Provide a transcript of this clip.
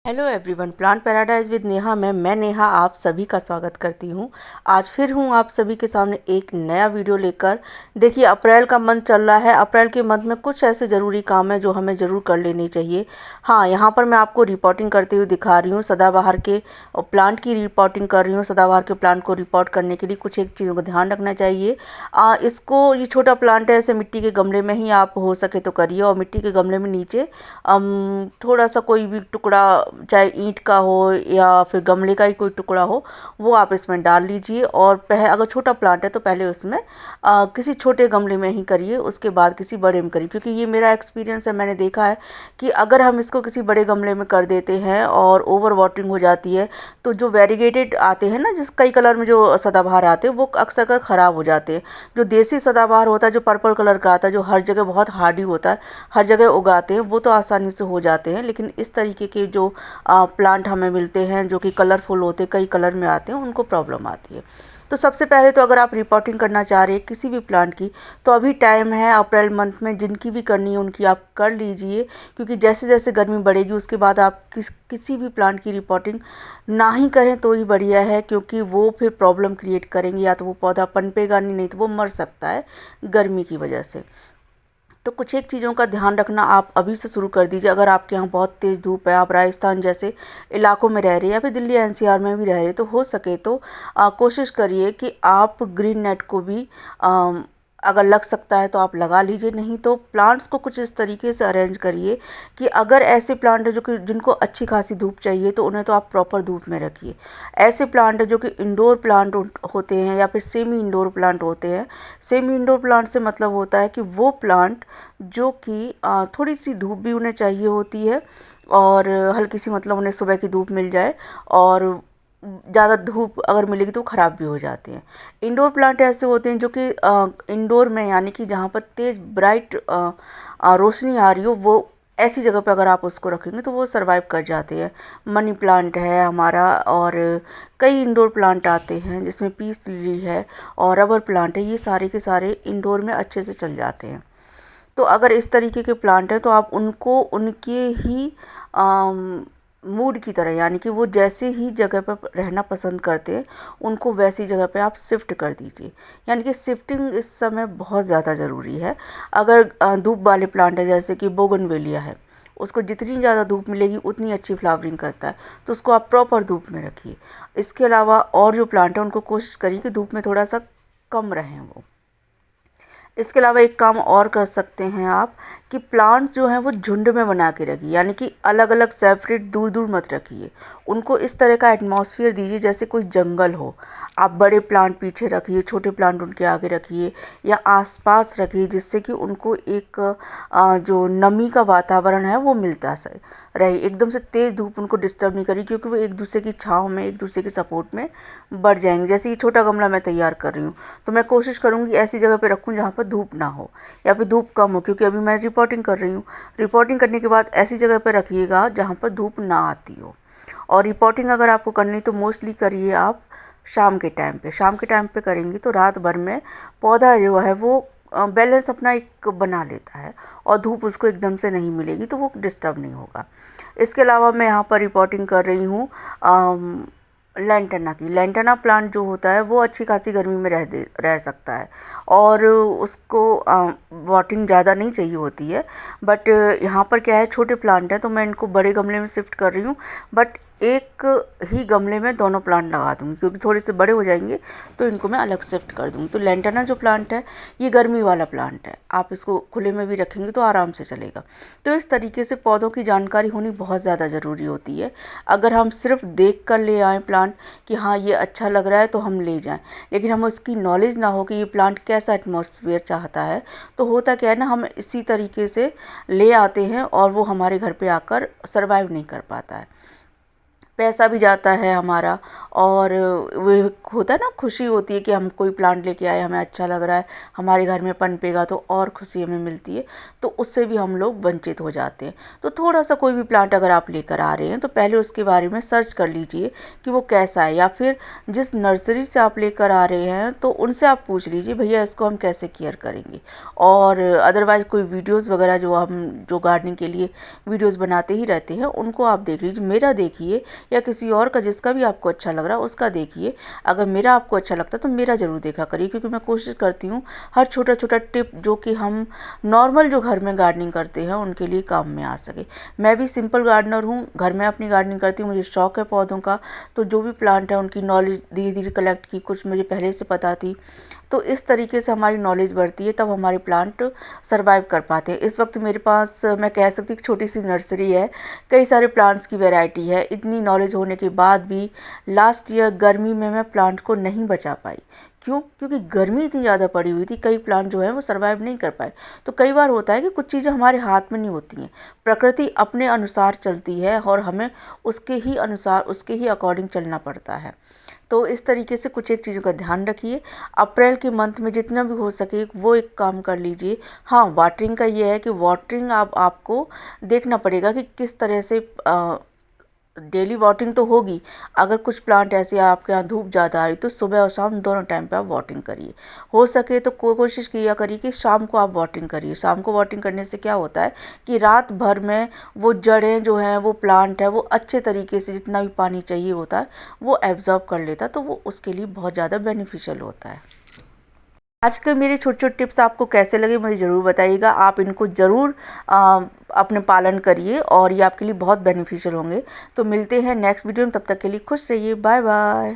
Hello everyone, plant paradise with Neha में मैं नेहा आप सभी का स्वागत करती हूँ। आज फिर हूँ आप सभी के सामने एक नया वीडियो लेकर। देखिए, अप्रैल का मंथ चल रहा है। अप्रैल के मंथ में कुछ ऐसे ज़रूरी काम है जो हमें ज़रूर कर लेनी चाहिए। हाँ, यहाँ पर मैं आपको रिपोर्टिंग करते हुए दिखा रही हूँ। सदाबहार के प्लांट की रिपोर्टिंग कर रही हूँ। सदाबहार के प्लांट को रिपोर्ट करने के लिए कुछ एक चीज़ों का ध्यान रखना चाहिए। ये छोटा प्लांट है, ऐसे मिट्टी के गमले में ही आप हो सके तो करिए। और मिट्टी के गमले में नीचे थोड़ा सा कोई भी टुकड़ा, चाहे ईंट का हो या फिर गमले का ही कोई टुकड़ा हो, वो आप इसमें डाल लीजिए। और अगर छोटा प्लांट है तो पहले उसमें किसी छोटे गमले में ही करिए, उसके बाद किसी बड़े में करिए। क्योंकि ये मेरा एक्सपीरियंस है, मैंने देखा है कि अगर हम इसको किसी बड़े गमले में कर देते हैं और ओवर वाटरिंग हो जाती है तो जो वेरीगेटेड आते हैं ना, जिस कई कलर में जो सदाबहार आते हैं, वो अक्सर ख़राब हो जाते हैं। जो देसी सदाबहार होता है, जो पर्पल कलर का आता है, जो हर जगह बहुत हार्डी होता है, हर जगह उगाते हैं, वो तो आसानी से हो जाते हैं। लेकिन इस तरीके के जो प्लांट हमें मिलते हैं जो कि कलरफुल होते हैं, कई कलर में आते हैं, उनको प्रॉब्लम आती है। तो सबसे पहले तो अगर आप रिपोर्टिंग करना चाह रहे हैं किसी भी प्लांट की, तो अभी टाइम है। अप्रैल मंथ में जिनकी भी करनी है उनकी आप कर लीजिए। क्योंकि जैसे जैसे गर्मी बढ़ेगी उसके बाद आप किसी भी प्लांट की रिपोर्टिंग ना ही करें तो ही बढ़िया है। क्योंकि वो फिर प्रॉब्लम क्रिएट करेंगे, या तो वो पौधा पनपेगा नहीं तो वो मर सकता है गर्मी की वजह से। तो कुछ एक चीज़ों का ध्यान रखना आप अभी से शुरू कर दीजिए। अगर आपके यहाँ बहुत तेज़ धूप है, आप राजस्थान जैसे इलाकों में रह रहे हैं या फिर दिल्ली एनसीआर में भी रह रहे हैं, तो हो सके तो कोशिश करिए कि आप ग्रीन नेट को भी अगर लग सकता है तो आप लगा लीजिए। नहीं तो प्लांट्स को कुछ इस तरीके से अरेंज करिए कि अगर ऐसे प्लांट है जो कि जिनको अच्छी खासी धूप चाहिए तो उन्हें तो आप प्रॉपर धूप में रखिए। ऐसे प्लांट है जो कि इंडोर प्लांट होते हैं या फिर सेमी इंडोर प्लांट होते हैं। सेमी इंडोर प्लांट से मतलब होता है कि वो प्लांट जो कि थोड़ी सी धूप भी उन्हें चाहिए होती है, और हल्की सी, मतलब उन्हें सुबह की धूप मिल जाए, और ज़्यादा धूप अगर मिलेगी तो ख़राब भी हो जाते हैं। इंडोर प्लांट ऐसे होते हैं जो कि इंडोर में, यानी कि जहाँ पर तेज़ ब्राइट रोशनी आ रही हो, वो ऐसी जगह पे अगर आप उसको रखेंगे तो वो सरवाइव कर जाते हैं। मनी प्लांट है हमारा, और कई इंडोर प्लांट आते हैं जिसमें पीस लिली है और रबर प्लांट है। ये सारे के सारे इंडोर में अच्छे से चल जाते हैं। तो अगर इस तरीके के प्लांट हैं तो आप उनको उनके ही मूड की तरह, यानी कि वो जैसे ही जगह पर रहना पसंद करते हैं, उनको वैसी जगह पे आप शिफ्ट कर दीजिए। यानी कि शिफ्टिंग इस समय बहुत ज़्यादा ज़रूरी है। अगर धूप वाले प्लांट है जैसे कि बोगनवेलिया है, उसको जितनी ज़्यादा धूप मिलेगी उतनी अच्छी फ्लावरिंग करता है, तो उसको आप प्रॉपर धूप में रखिए। इसके अलावा और जो प्लांट है उनको कोशिश करिए कि धूप में थोड़ा सा कम रहें वो। इसके अलावा एक काम और कर सकते हैं आप कि प्लांट्स जो हैं वो झुंड में बना के रखिए। यानी कि अलग अलग सेपरेट दूर दूर मत रखिए। उनको इस तरह का एटमॉस्फेयर दीजिए जैसे कोई जंगल हो। आप बड़े प्लांट पीछे रखिए, छोटे प्लांट उनके आगे रखिए या आसपास रखिए, जिससे कि उनको एक जो नमी का वातावरण है वो मिलता रहे। एकदम से तेज़ धूप उनको डिस्टर्ब नहीं करिए, क्योंकि वो एक दूसरे की छाँव में, एक दूसरे के सपोर्ट में बढ़ जाएंगे। जैसे ये छोटा गमला मैं तैयार कर रही हूँ, तो मैं कोशिश करूँगी ऐसी जगह पे रखूँ जहाँ पर धूप ना हो या फिर धूप कम हो। क्योंकि अभी मैं रिपोर्टिंग कर रही हूँ। रिपोर्टिंग करने के बाद ऐसी जगह पर रखिएगा जहाँ पर धूप ना आती हो। और रिपोर्टिंग अगर आपको करनी तो मोस्टली करिए आप शाम के टाइम पे। शाम के टाइम पे करेंगी तो रात भर में पौधा जो है वो बैलेंस अपना एक बना लेता है, और धूप उसको एकदम से नहीं मिलेगी तो वो डिस्टर्ब नहीं होगा। इसके अलावा मैं यहाँ पर रिपोर्टिंग कर रही हूँ लैंटना की। लैंटना प्लांट जो होता है वो अच्छी खासी गर्मी में रह सकता है, और उसको वाटरिंग ज़्यादा नहीं चाहिए होती है। बट यहाँ पर क्या है, छोटे प्लांट है तो मैं इनको बड़े गमले में शिफ्ट कर रही हूँ। बट एक ही गमले में दोनों प्लांट लगा दूँगी, क्योंकि थोड़े से बड़े हो जाएंगे तो इनको मैं अलग शिफ्ट कर दूँगी। तो लैंटना जो प्लांट है ये गर्मी वाला प्लांट है, आप इसको खुले में भी रखेंगे तो आराम से चलेगा। तो इस तरीके से पौधों की जानकारी होनी बहुत ज़्यादा ज़रूरी होती है। अगर हम सिर्फ देख कर ले आएँ प्लांट कि हाँ ये अच्छा लग रहा है तो हम ले जाएं, लेकिन हमें उसकी नॉलेज ना हो कि ये प्लांट कैसा एटमॉस्फेयर चाहता है, तो होता क्या है ना, हम इसी तरीके से ले आते हैं और वो हमारे घर पे आकर सरवाइव नहीं कर पाता है। पैसा भी जाता है हमारा, और वो होता है ना, खुशी होती है कि हम कोई प्लांट लेके आए, हमें अच्छा लग रहा है, हमारे घर में पनपेगा तो और खुशी हमें मिलती है, तो उससे भी हम लोग वंचित हो जाते हैं। तो थोड़ा सा कोई भी प्लांट अगर आप लेकर आ रहे हैं तो पहले उसके बारे में सर्च कर लीजिए कि वो कैसा है, या फिर जिस नर्सरी से आप लेकर आ रहे हैं तो उनसे आप पूछ लीजिए भैया इसको हम कैसे केयर करेंगे। और अदरवाइज़ कोई वीडियोज़ वगैरह जो गार्डनिंग के लिए वीडियोज़ बनाते ही रहते हैं उनको आप देख लीजिए, मेरा देखिए या किसी और का, जिसका भी आपको अच्छा लग रहा है उसका देखिए। अगर मेरा आपको अच्छा लगता है तो मेरा ज़रूर देखा करिए, क्योंकि मैं कोशिश करती हूँ हर छोटा छोटा टिप जो कि हम नॉर्मल जो घर में गार्डनिंग करते हैं उनके लिए काम में आ सके। मैं भी सिंपल गार्डनर हूँ, घर में अपनी गार्डनिंग करती हूँ, मुझे शौक़ है पौधों का, तो जो भी प्लांट है उनकी नॉलेज धीरे धीरे कलेक्ट की, कुछ मुझे पहले से पता थी, तो इस तरीके से हमारी नॉलेज बढ़ती है, तब हमारे प्लांट सर्वाइव कर पाते हैं। इस वक्त मेरे पास मैं कह सकती हूँ कि छोटी सी नर्सरी है, कई सारे प्लांट्स की वैरायटी है। इतनी नॉलेज होने के बाद भी लास्ट ईयर गर्मी में मैं प्लांट को नहीं बचा पाई। क्यों? क्योंकि गर्मी इतनी ज़्यादा पड़ी हुई थी, कई प्लांट जो है वो सर्वाइव नहीं कर पाए। तो कई बार होता है कि कुछ चीज़ें हमारे हाथ में नहीं होती हैं, प्रकृति अपने अनुसार चलती है और हमें उसके ही अनुसार, उसके ही अकॉर्डिंग चलना पड़ता है। तो इस तरीके से कुछ एक चीज़ों का ध्यान रखिए। अप्रैल के मंथ में जितना भी हो सके वो एक काम कर लीजिए। हाँ, वाटरिंग का ये है कि वाटरिंग आपको देखना पड़ेगा कि किस तरह से डेली वाटरिंग तो होगी। अगर कुछ प्लांट ऐसे आपके यहाँ धूप ज़्यादा आ रही तो सुबह और शाम दोनों टाइम पे आप वाटरिंग करिए। हो सके तो कोशिश किया करिए कि शाम को आप वाटरिंग करिए। शाम को वाटरिंग करने से क्या होता है कि रात भर में वो जड़ें जो हैं, वो प्लांट है, वो अच्छे तरीके से जितना भी पानी चाहिए होता है वो एब्जॉर्ब कर लेता है, तो वो उसके लिए बहुत ज़्यादा बेनिफिशियल होता है। आज के मेरे छोटे छोटे टिप्स आपको कैसे लगे मुझे ज़रूर बताइएगा। आप इनको ज़रूर अपने पालन करिए और ये आपके लिए बहुत बेनिफिशियल होंगे। तो मिलते हैं नेक्स्ट वीडियो में, तब तक के लिए खुश रहिए। Bye bye.